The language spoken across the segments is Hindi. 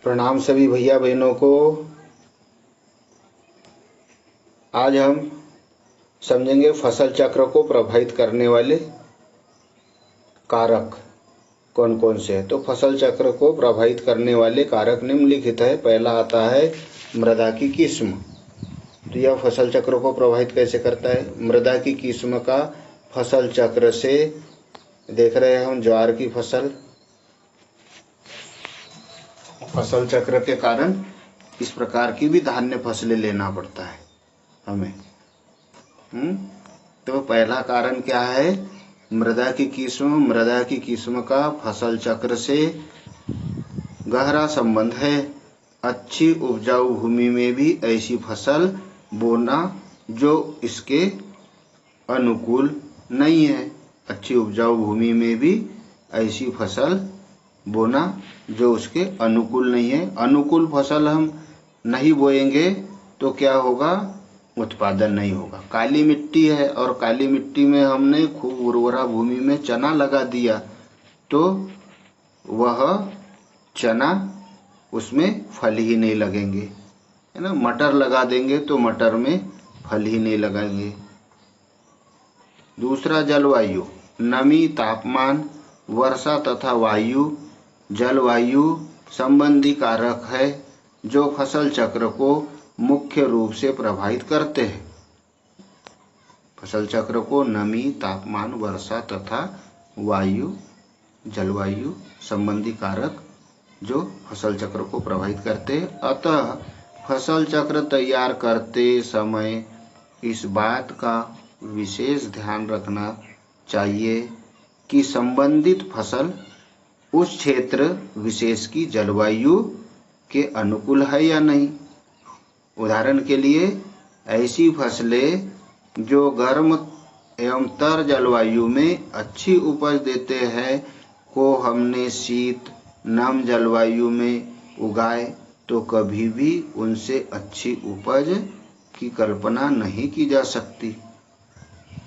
प्रणाम सभी भैया बहनों को। आज हम समझेंगे फसल चक्र को प्रभावित करने वाले कारक कौन कौन से हैं। तो फसल चक्र को प्रभावित करने वाले कारक निम्नलिखित है। पहला आता है मृदा की किस्म। तो यह फसल चक्र को प्रभावित कैसे करता है? मृदा की किस्म का फसल चक्र से देख रहे हैं हम ज्वार की फसल चक्र के कारण इस प्रकार की भी धान्य फसलें लेना पड़ता है हमें। तो पहला कारण क्या है? मृदा की किस्म का फसल चक्र से गहरा संबंध है। अच्छी उपजाऊ भूमि में भी ऐसी फसल बोना जो इसके अनुकूल नहीं है। अच्छी उपजाऊ भूमि में भी ऐसी फसल बोना जो उसके अनुकूल नहीं है। अनुकूल फसल हम नहीं बोएंगे तो क्या होगा? उत्पादन नहीं होगा। काली मिट्टी है और काली मिट्टी में हमने खूब उर्वरा भूमि में चना लगा दिया तो वह चना उसमें फल ही नहीं लगेंगे, है ना। मटर लगा देंगे तो मटर में फल ही नहीं लगेंगे। दूसरा जलवायु, नमी, तापमान, वर्षा तथा वायु जलवायु संबंधी कारक है जो फसल चक्र को मुख्य रूप से प्रभावित करते हैं। फसल चक्र को नमी, तापमान, वर्षा तथा वायु जलवायु संबंधी कारक जो फसल चक्र को प्रभावित करते हैं। अतः फसल चक्र तैयार करते समय इस बात का विशेष ध्यान रखना चाहिए कि संबंधित फसल उस क्षेत्र विशेष की जलवायु के अनुकूल है या नहीं। उदाहरण के लिए ऐसी फसलें जो गर्म एवं तर जलवायु में अच्छी उपज देते हैं को हमने शीत नम जलवायु में उगाए तो कभी भी उनसे अच्छी उपज की कल्पना नहीं की जा सकती।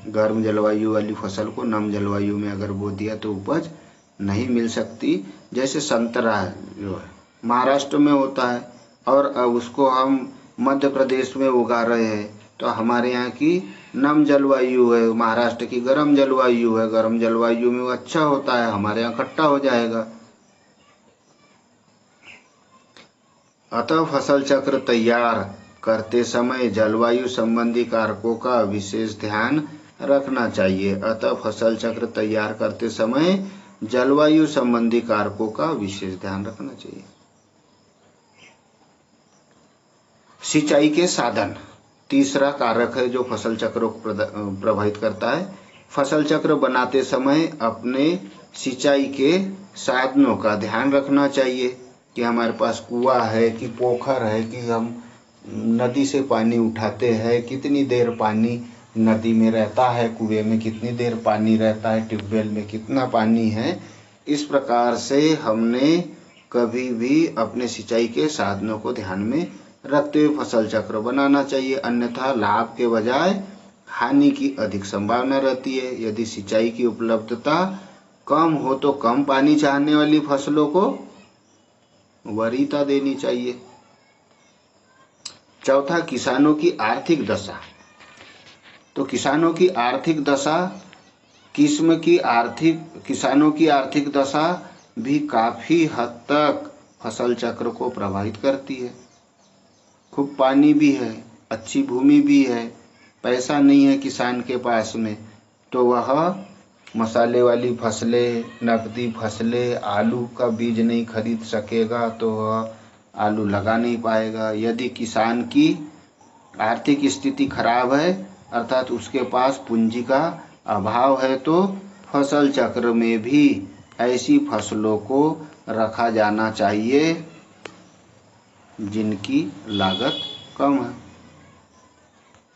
गर्म जलवायु वाली फसल को नम जलवायु में अगर बो दिया तो उपज नहीं मिल सकती। जैसे संतरा जो है महाराष्ट्र में होता है और उसको हम मध्य प्रदेश में उगा रहे हैं तो हमारे यहाँ की नम जलवायु है, महाराष्ट्र की गर्म जलवायु है। गर्म जलवायु में वो अच्छा होता है, हमारे यहाँ खट्टा हो जाएगा। अतः फसल चक्र तैयार करते समय जलवायु संबंधी कारकों का विशेष ध्यान रखना चाहिए। अतः फसल चक्र तैयार करते समय जलवायु संबंधी कारकों का विशेष ध्यान रखना चाहिए। सिंचाई के साधन तीसरा कारक है जो फसल चक्र को प्रभावित करता है। फसल चक्र बनाते समय अपने सिंचाई के साधनों का ध्यान रखना चाहिए कि हमारे पास कुआं है कि पोखर है कि हम नदी से पानी उठाते हैं, कितनी देर पानी नदी में रहता है, कुएं में कितनी देर पानी रहता है, ट्यूबवेल में कितना पानी है। इस प्रकार से हमने कभी भी अपने सिंचाई के साधनों को ध्यान में रखते हुए फसल चक्र बनाना चाहिए। अन्यथा लाभ के बजाय हानि की अधिक संभावना रहती है। यदि सिंचाई की उपलब्धता कम हो तो कम पानी चाहने वाली फसलों को वरीयता देनी चाहिए। चौथा, किसानों की आर्थिक दशा। तो किसानों की आर्थिक दशा किसानों की आर्थिक दशा भी काफी हद तक फसल चक्र को प्रभावित करती है। खूब पानी भी है, अच्छी भूमि भी है, पैसा नहीं है किसान के पास में तो वह मसाले वाली फसलें, नकदी फसलें, आलू का बीज नहीं खरीद सकेगा तो वह आलू लगा नहीं पाएगा। यदि किसान की आर्थिक स्थिति खराब है अर्थात उसके पास पूंजी का अभाव है तो फसल चक्र में भी ऐसी फसलों को रखा जाना चाहिए जिनकी लागत कम है।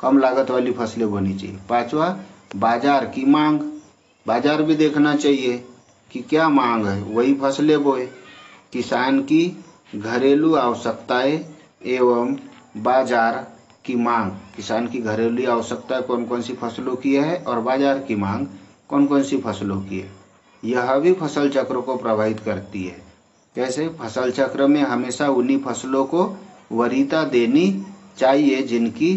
कम लागत वाली फसलें बोनी चाहिए। पांचवा, बाजार की मांग। बाजार भी देखना चाहिए कि क्या मांग है, वही फसलें बोए। किसान की घरेलू आवश्यकताएं एवं बाजार की मांग। किसान की घरेलू आवश्यकता कौन कौन सी फसलों की है और बाजार की मांग कौन कौन सी फसलों की है, यह भी फसल चक्र को प्रभावित करती है। जैसे फसल चक्र में हमेशा उन्हीं फसलों को वरीयता देनी चाहिए जिनकी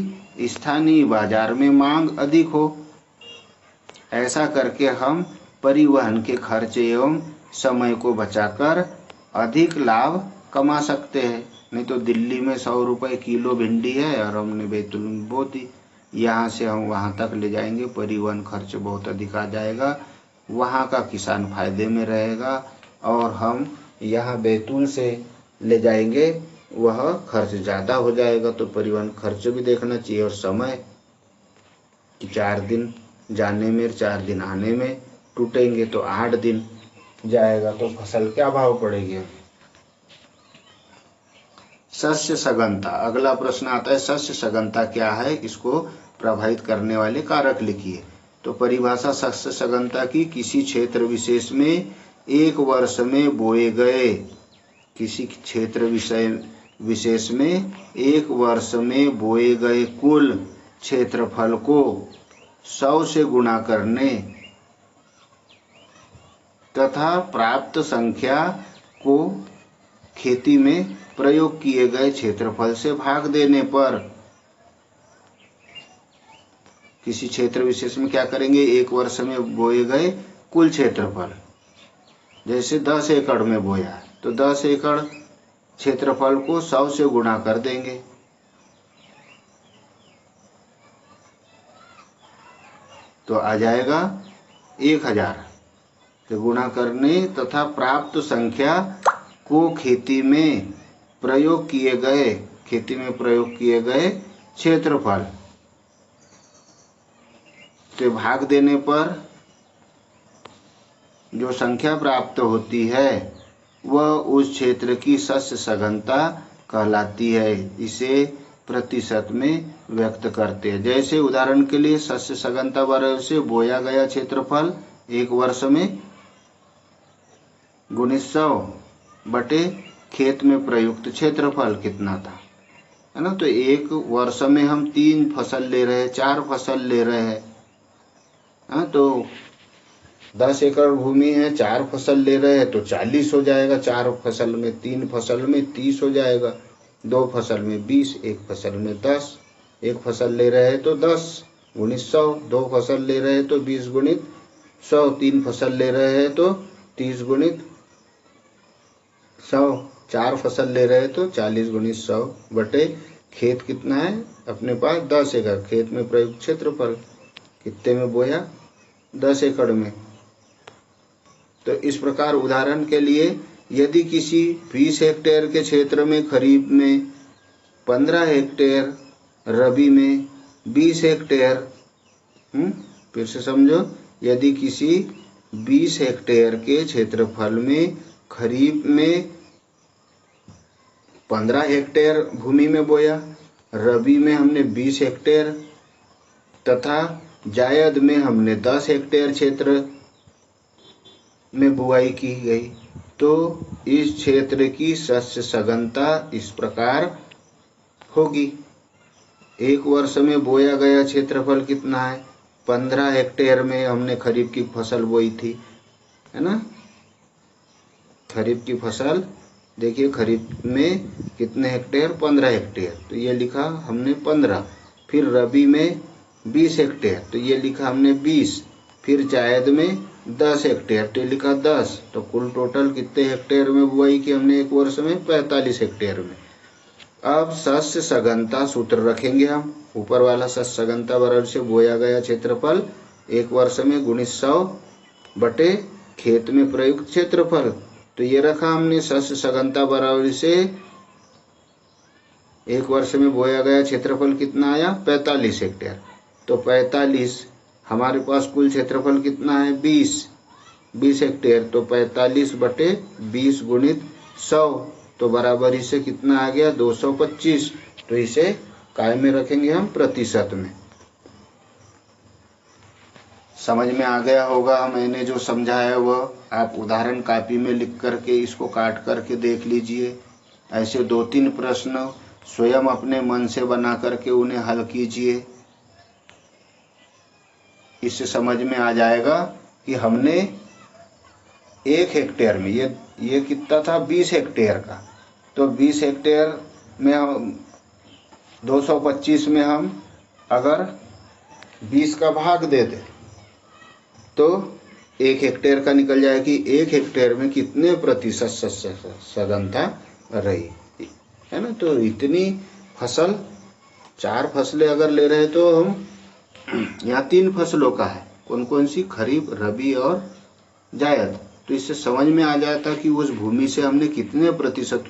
स्थानीय बाजार में मांग अधिक हो। ऐसा करके हम परिवहन के खर्च एवं समय को बचाकर अधिक लाभ कमा सकते हैं। नहीं तो दिल्ली में 100 रुपये किलो भिंडी है और हमने बैतूल में बो दी, यहाँ से हम वहाँ तक ले जाएंगे, परिवहन खर्च बहुत अधिक आ जाएगा, वहाँ का किसान फायदे में रहेगा, और हम यहाँ बैतूल से ले जाएंगे वह खर्च ज़्यादा हो जाएगा। तो परिवहन खर्च भी देखना चाहिए, और समय कि 4 दिन जाने में 4 दिन आने में टूटेंगे तो 8 दिन जाएगा, तो फसल क्या भाव पड़ेगी। शस्य सघनता, अगला प्रश्न आता है शस्य सघनता क्या है, इसको प्रभावित करने वाले कारक लिखिए। तो परिभाषा शस्य सघनता की किसी क्षेत्र विशेष में एक वर्ष में बोए गए, किसी क्षेत्र विशेष में एक वर्ष में बोए गए कुल क्षेत्रफल को 100 से गुणा करने तथा प्राप्त संख्या को खेती में प्रयोग किए गए क्षेत्रफल से भाग देने पर, किसी क्षेत्र विशेष में क्या करेंगे, एक वर्ष में बोए गए कुल क्षेत्रफल, जैसे 10 एकड़ में बोया तो 10 एकड़ क्षेत्रफल को 100 से गुणा कर देंगे, तो आ जाएगा 1000 से गुणा करने तथा प्राप्त संख्या को खेती में प्रयोग किए गए क्षेत्रफल से भाग देने पर जो संख्या प्राप्त होती है वह उस क्षेत्र की शस्य सघनता कहलाती है। इसे प्रतिशत में व्यक्त करते हैं। जैसे उदाहरण के लिए शस्य सघनता बराबर से बोया गया क्षेत्रफल एक वर्ष में गुणित 100 बटे खेत में प्रयुक्त क्षेत्रफल कितना था, है ना। तो एक वर्ष में हम 3 फसल ले रहे हैं, 4 फसल ले रहे हैं, हाँ, तो 10 एकड़ भूमि है, 4 फसल ले रहे हैं तो 40 हो जाएगा, 4 फसल में, 3 फसल में 30 हो जाएगा, 2 फसल में 20, 1 फसल में 10, 1 फसल ले रहे हैं तो 10 गुणित 100, 2 फसल ले रहे हैं तो 20 गुणित 100, 3 फसल ले रहे हैं तो 30 गुणित 100, 4 फसल ले रहे हैं तो 40 गुणित 100 बटे खेत कितना है अपने पास 10 एकड़, खेत में प्रयुक्त क्षेत्रफल कितने में बोया 10 एकड़ में। तो इस प्रकार उदाहरण के लिए यदि किसी 20 हेक्टेयर के क्षेत्र में खरीफ में 15 हेक्टेयर, रबी में 20 हेक्टेयर, फिर से समझो, यदि किसी 20 हेक्टेयर के क्षेत्रफल में खरीफ में 15 हेक्टेयर भूमि में बोया, रबी में हमने 20 हेक्टेयर तथा जायद में हमने 10 हेक्टेयर क्षेत्र में बुआई की गई, तो इस क्षेत्र की शस्य सघनता इस प्रकार होगी। एक वर्ष में बोया गया क्षेत्रफल कितना है, 15 हेक्टेयर में हमने खरीफ की फसल बोई थी, है ना। खरीफ की फसल देखिए, खरीफ में कितने हेक्टेयर, 15 हेक्टेयर, तो ये लिखा हमने 15। फिर रबी में 20 हेक्टेयर, तो ये लिखा हमने 20। फिर जायद में 10 हेक्टेयर, तो लिखा 10। तो कुल टोटल कितने हेक्टेयर में बुआई की हमने एक वर्ष में, 45 हेक्टेयर में। अब शस्य सघनता सूत्र रखेंगे हम, ऊपर वाला शस्य सघनता बराबर से बोया गया क्षेत्रफल एक वर्ष में गुणित 100 बटे खेत में प्रयुक्त क्षेत्रफल। तो ये रखा हमने शस्य सघनता बराबर से एक वर्ष में बोया गया क्षेत्रफल कितना आया 45 हेक्टेयर। तो 45, हमारे पास कुल क्षेत्रफल कितना है 20 हेक्टेयर, तो 45 बटे 20 गुणित 100, तो बराबर इसे कितना आ गया 225। तो इसे काय में रखेंगे हम, प्रतिशत में। समझ में आ गया होगा मैंने जो समझाया वह, आप उदाहरण कॉपी में लिख करके इसको काट करके देख लीजिए। ऐसे 2-3 प्रश्न स्वयं अपने मन से बना करके उन्हें हल कीजिए। इससे समझ में आ जाएगा कि हमने 1 हेक्टेयर में, ये ये कितना था 20 हेक्टेयर का, तो 20 हेक्टेयर में हम 225 में हम अगर 20 का भाग दे दें तो 1 हेक्टेयर का निकल जाए कि 1 हेक्टेयर में कितने प्रतिशत सघनता रही है ना। तो इतनी फसल, 4 फसलें अगर ले रहे तो हम यहाँ 3 फसलों का है, कौन कौन सी, खरीफ, रबी और जायद। तो इससे समझ में आ जाता कि उस भूमि से हमने कितने प्रतिशत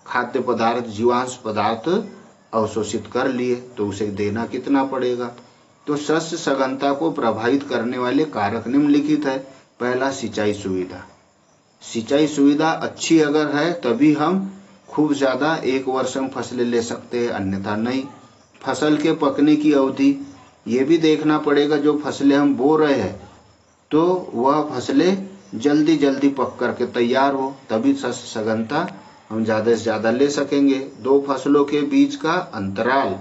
खाद्य पदार्थ, जीवांश पदार्थ अवशोषित कर लिए, तो उसे देना कितना पड़ेगा। तो शस्य सघनता को प्रभावित करने वाले कारक निम्नलिखित है। पहला, सिंचाई सुविधा। सिंचाई सुविधा अच्छी अगर है तभी हम खूब ज़्यादा एक वर्ष में फसलें ले सकते हैं, अन्यथा नहीं। फसल के पकने की अवधि, ये भी देखना पड़ेगा, जो फसलें हम बो रहे हैं तो वह फसलें जल्दी जल्दी पक करके तैयार हो, तभी शस्य सघनता हम ज़्यादा से ज़्यादा ले सकेंगे। 2 फसलों के बीच का अंतराल,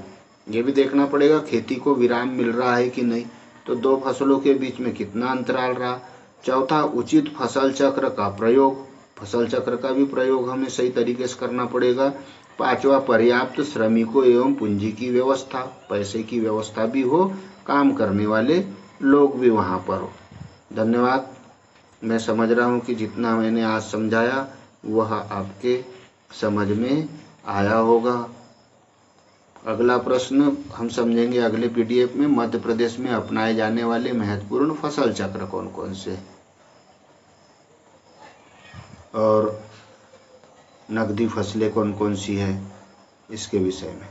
ये भी देखना पड़ेगा, खेती को विराम मिल रहा है कि नहीं, तो 2 फसलों के बीच में कितना अंतराल रहा। चौथा, उचित फसल चक्र का प्रयोग, फसल चक्र का भी प्रयोग हमें सही तरीके से करना पड़ेगा। 5वां, पर्याप्त श्रमिकों एवं पूंजी की व्यवस्था, पैसे की व्यवस्था भी हो, काम करने वाले लोग भी वहाँ पर हो। धन्यवाद। मैं समझ रहा हूँ कि जितना मैंने आज समझाया वह आपके समझ में आया होगा। अगला प्रश्न हम समझेंगे अगले पीडीएफ में। मध्य प्रदेश में अपनाए जाने वाले महत्वपूर्ण फसल चक्र कौन कौन से, और नकदी फसलें कौन कौन सी है, इसके विषय में।